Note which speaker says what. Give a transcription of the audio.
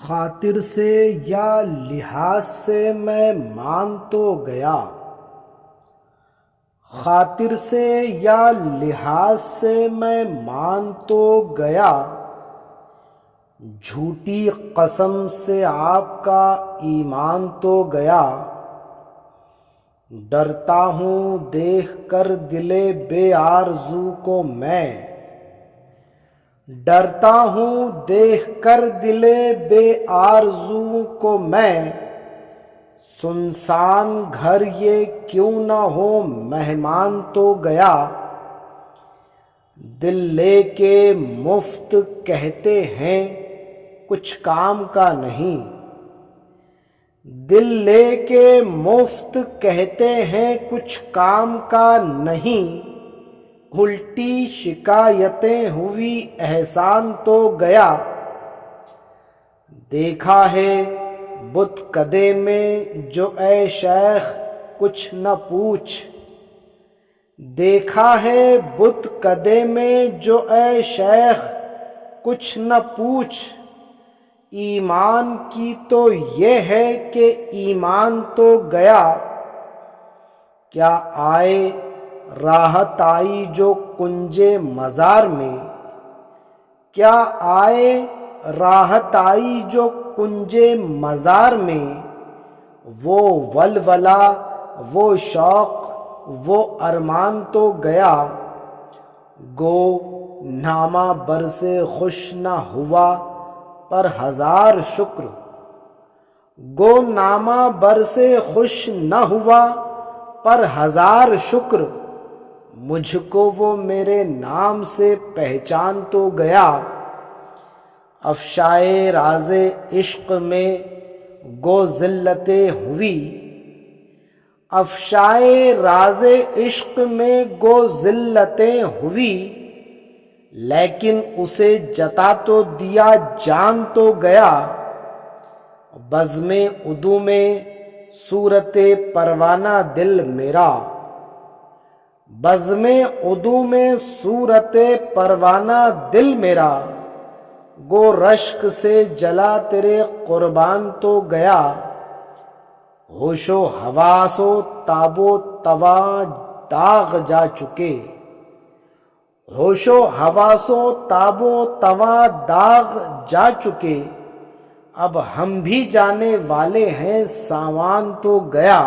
Speaker 1: خاطر سے یا لحاظ سے میں مان تو گیا، خاطر سے یا لحاظ سے میں مان تو گیا، جھوٹی قسم سے آپ کا ایمان تو گیا۔ ڈرتا ہوں دیکھ کر دل بے آرزو کو میں، ڈرتا ہوں دیکھ کر دل بے آرزو کو میں، سنسان گھر یہ کیوں نہ ہو مہمان تو گیا۔ دل لے کے مفت کہتے ہیں کچھ کام کا نہیں، دل لے کے مفت کہتے ہیں کچھ کام کا نہیں، الٹی شکایتیں ہوئی احسان تو گیا۔ دیکھا ہے بت کدے میں جو اے شیخ کچھ نہ پوچھ، دیکھا ہے بت کدے میں جو اے شیخ کچھ نہ پوچھ، ایمان کی تو یہ ہے کہ ایمان تو گیا۔ کیا آئے راحت آئی جو کنجے مزار میں، کیا آئے راحت آئی جو کنجے مزار میں، وہ ولولہ وہ شوق وہ ارمان تو گیا۔ گو نامہ برس خوش نہ ہوا پر ہزار شکر، گو نامہ برس خوش نہ ہوا پر ہزار شکر، مجھ کو وہ میرے نام سے پہچان تو گیا۔ افشائے راز عشق میں گو ذلتیں ہوئی، افشائے راز عشق میں گو ذلتیں ہوئی، لیکن اسے جتا تو دیا جان تو گیا۔ بزم عدو میں صورت پروانہ دل میرا، بزم عدو میں صورت پروانہ دل میرا، گو رشک سے جلا تیرے قربان تو گیا۔ ہوش و حواس و تاب و تواں داغ جا چکے، ہوش و حواس و تاب و تواں داغ جا چکے، اب ہم بھی جانے والے ہیں سامان تو گیا۔